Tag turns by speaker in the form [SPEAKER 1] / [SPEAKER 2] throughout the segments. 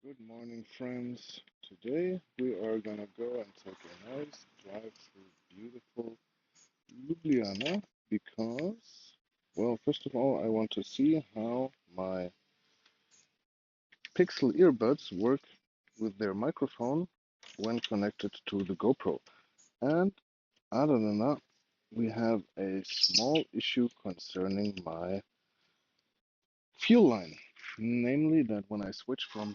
[SPEAKER 1] Good morning, friends. Today we are gonna go and take a nice drive through beautiful Ljubljana because, well, first of all, I want to see how my Pixel earbuds work with their microphone when connected to the GoPro. And other than that, we have a small issue concerning my fuel line, namely that when I switch from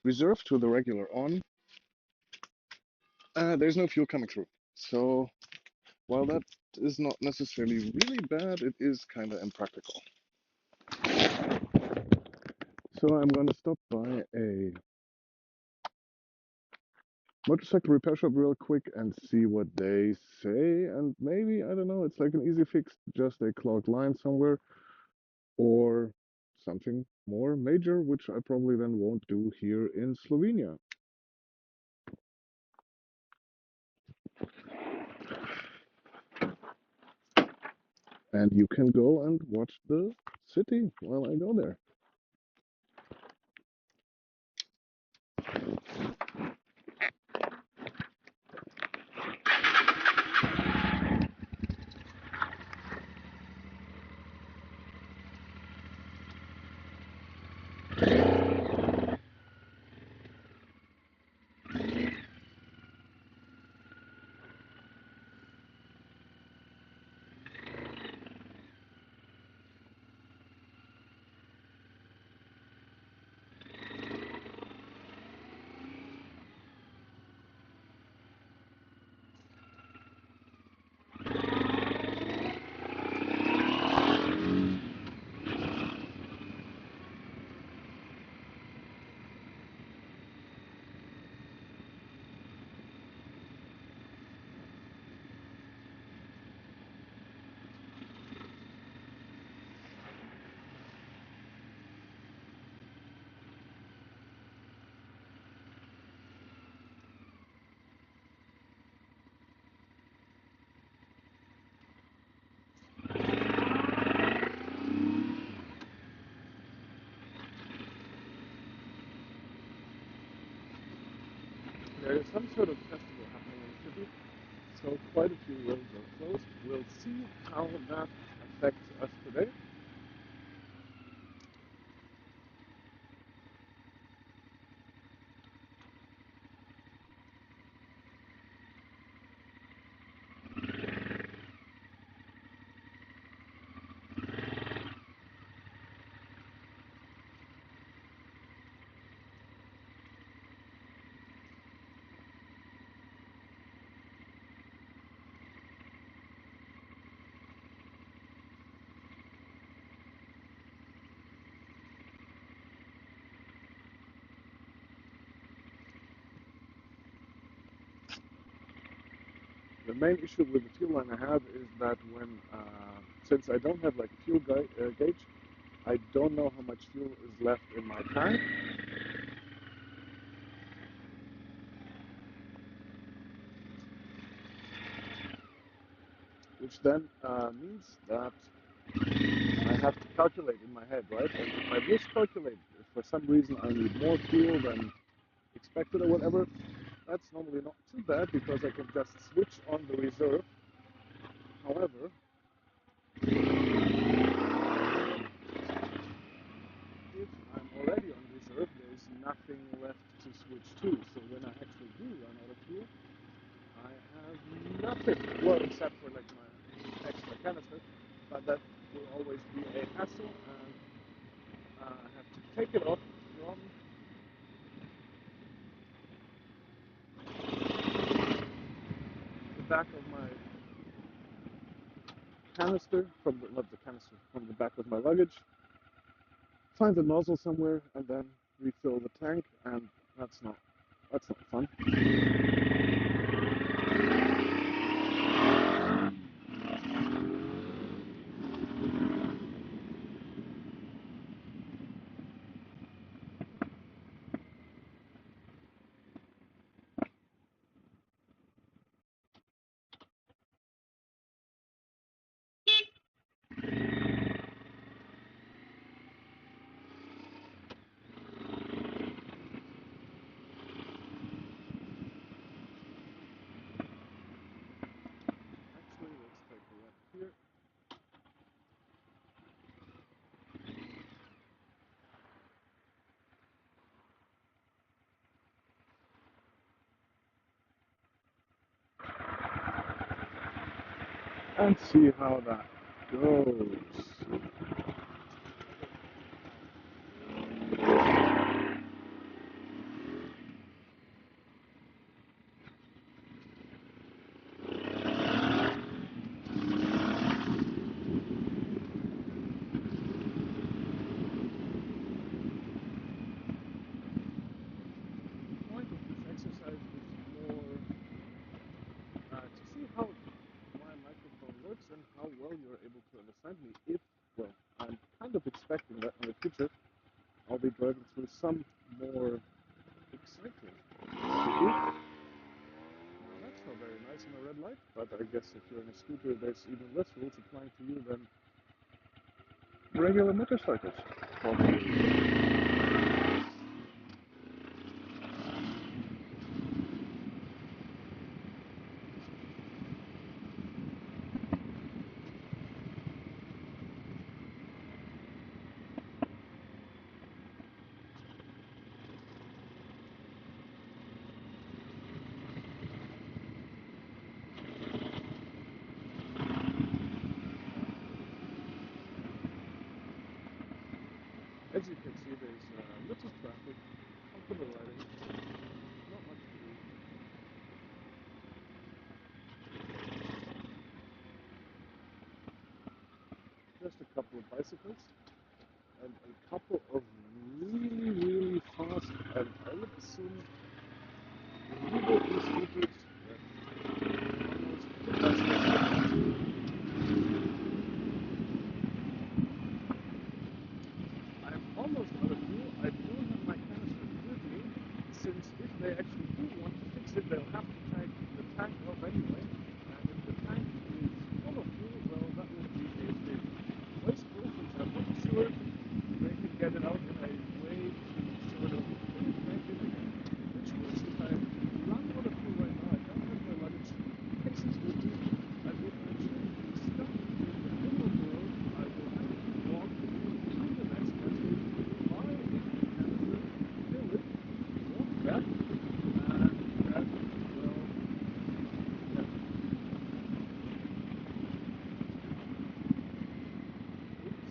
[SPEAKER 1] reserve to the regular on, there's no fuel coming through. So while that is not necessarily really bad, it is kind of impractical. So I'm going to stop by a motorcycle repair shop real quick and see what they say. And maybe, I don't know, it's like an easy fix, just a clogged line somewhere or something more major, which I probably then won't do here in Slovenia. And you can go and watch the city while I go there. There is some sort of festival happening in the city, so quite a few roads are closed. We'll see how that affects us today. The main issue with the fuel line I have is that since I don't have like a gauge, I don't know how much fuel is left in my tank, which then means that I have to calculate in my head, right? And if I miscalculate, if for some reason I need more fuel than expected or whatever, that's normally not too bad because I can just switch on the reserve. However, if I'm already on reserve, there's nothing left to switch to. So when I actually do run out of fuel, I have nothing. Well, except for like my extra canister, but that will always be a hassle, and I have to take it off from the back of my canister, from the, not the canister, from the back of my luggage, find the nozzle somewhere, and then refill the tank, and that's not fun. and see how that goes. The point of this exercise is more to see how my microphone works and how well you're able to understand me. If, well, I'm kind of expecting that in the future I'll be driving through some more exciting cities. Now that's not very nice in a red light, but I guess if you're in a scooter, there's even less rules applying to you than regular motorcycles. As you can see, there's little traffic, comfortable riding, not much to do. Just a couple of bicycles and a couple of really, really fast, and I would assume legal e-scooters that almost I'm almost out of fuel. I don't have my canister with me, since if they actually do want to fix it, they'll have to tank the tank up anyway. And if the tank is full of fuel, well, that would be a bit wasteful, since I'm not sure they can get it out in a way to sort of crank it again. Which means if I run out of fuel right now, I don't have my luggage cases with me, I will actually be stuck in the middle of the road. I will have to walk to the next country, buy a canister, fill it, walk back, and that, well, yeah. Oops,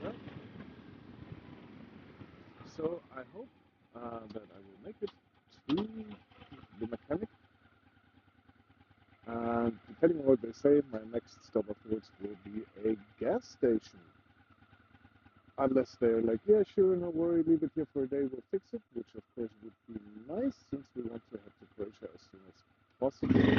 [SPEAKER 1] well, so I hope that I will make it to the mechanic. And depending on what they say, my next stop afterwards will be a gas station. Unless they're like, yeah, sure, no worry, leave it here for a day, we'll fix it, which of course would be nice since we want to head to Croatia as soon as possible.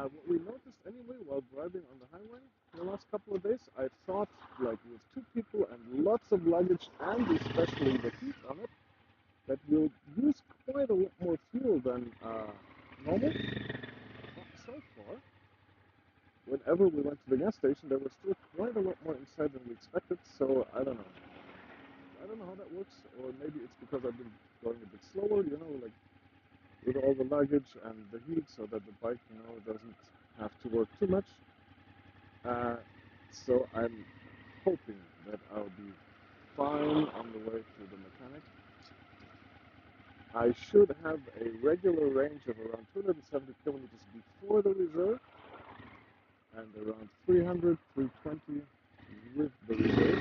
[SPEAKER 1] What we noticed anyway while driving on the highway the last couple of days, I thought, like with two people and lots of luggage and especially the heat on it, that we'll use quite a lot more fuel than normal. But so far, whenever we went to the gas station, there was still quite a lot more inside than we expected. So I don't know. I don't know how that works, or maybe it's because I've been going a bit slower, like with all the luggage and the heat, so that the bike, doesn't have to work too much. Uh, so I'm hoping that I'll be fine on the way to the mechanic. I should have a regular range of around 270 kilometers before the reserve, and around 300, 320 with the reserve.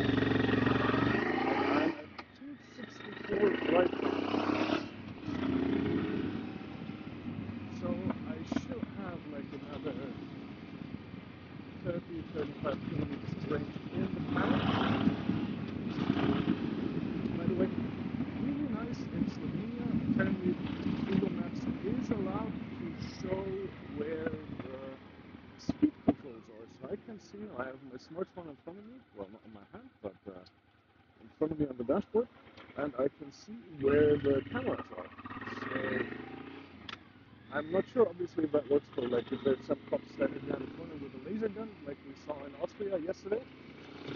[SPEAKER 1] And I'm at 264 right now. So I should have like another 30, 35 kilometers range in the tank. By the way, really nice in Slovenia. Apparently, Google Maps is allowed to show where the speed controls are. So I can see, I have my smartphone in front of me, well, not in my hand, but in front of me on the dashboard, and I can see where the cameras are. So I'm not sure, obviously, if that works for, like, if there's some cop standing behind the corner with a laser gun, like we saw in Austria yesterday.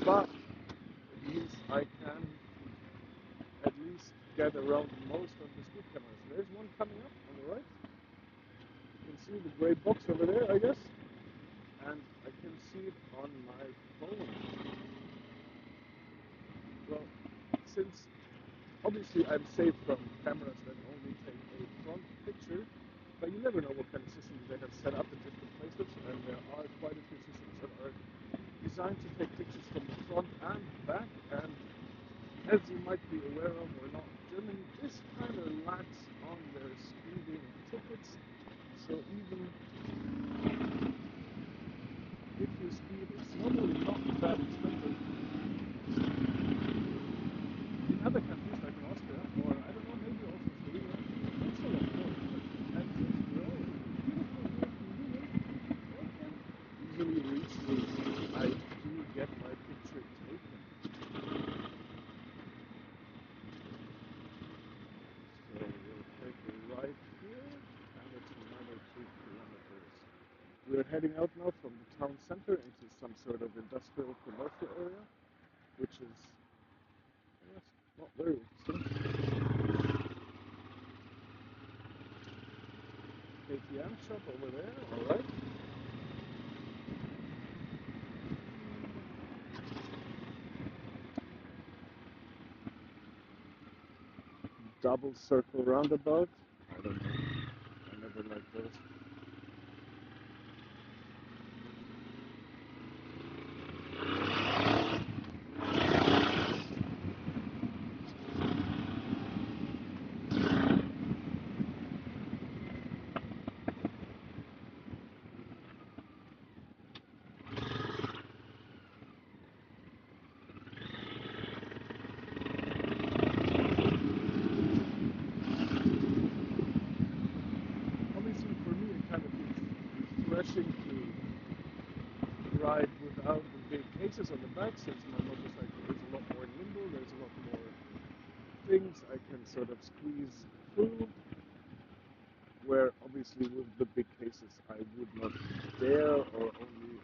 [SPEAKER 1] But at least I can at least get around most of the speed cameras. There's one coming up on the right. You can see the gray box over there, I guess. And I can see it on my phone. Well, since obviously I'm safe from cameras that only take a front picture, but you never know what kind of systems they have set up in different places, and there are quite a few systems that are designed to take pictures from the front and back, and as you might be aware of or not, Germany is kind of lax on their speeding tickets, so even if you speed, it's normally not that expensive. In other countries, like in Austria, or I don't know, maybe also Slovenia, it's a lot more. And since we're all beautiful American women, they can easily reach me. I do get my picture taken. So we'll take a right here, and it's another 2 kilometers. We're heading out now from the town center into some sort of industrial commercial area, which is, I guess, not very interesting. ATM shop over there, alright. Double circle roundabout. I don't know. I never liked those. Obviously, for me, it kind of feels refreshing to ride without the big cases on the back, since my motorcycle is a lot more nimble. There's a lot more things I can sort of squeeze through, where obviously with the big cases I would not dare or only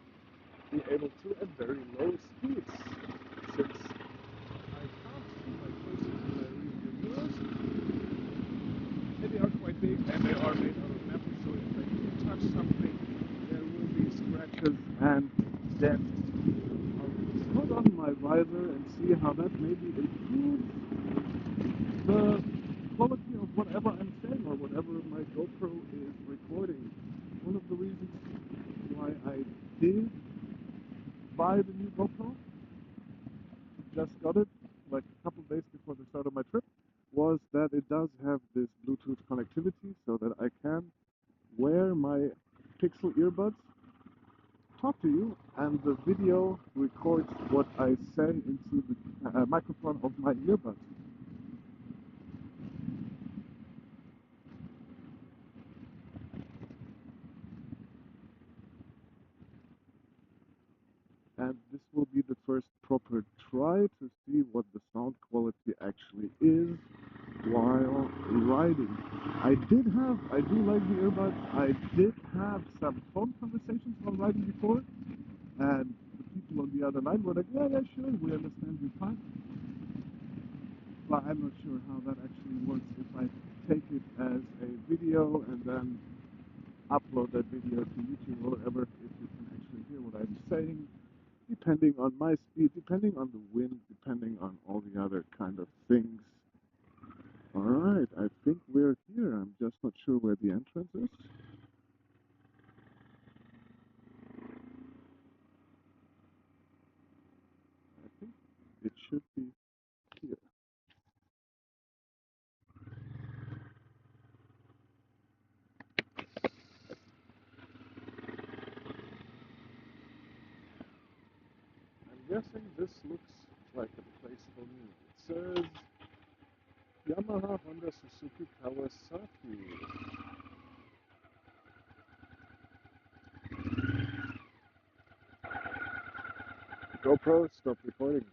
[SPEAKER 1] be able to at very low speeds, since I can't see my cursor in my rearview mirrors, and they are quite big and they are made out of metal, so if I do touch something, there will be scratches and dents. I'll put on my visor and see how that maybe improves the quality of whatever I'm saying or whatever my GoPro is recording. One of the reasons why I did buy the new GoPro, just got it like a couple of days before the start of my trip, was that it does have this Bluetooth connectivity so that I can wear my Pixel earbuds, talk to you, and the video records what I say into the microphone of my earbuds. And this will be the first proper try to see what the sound quality actually is while riding. I do like the earbuds. I did have some phone conversations while riding before, and the people on the other line were like, yeah, sure, we understand you fine. But I'm not sure how that actually works if I take it as a video and then upload that video to YouTube or whatever, if you can actually hear what I'm saying, depending on my speed, depending on the wind, depending on all the other kind of things. Alright, I think we're here. I'm just not sure where the entrance is. I think it should be here. I'm guessing this looks like a place for me. It says Yamaha, Honda, Suzuki, Kawasaki. GoPro, stop recording.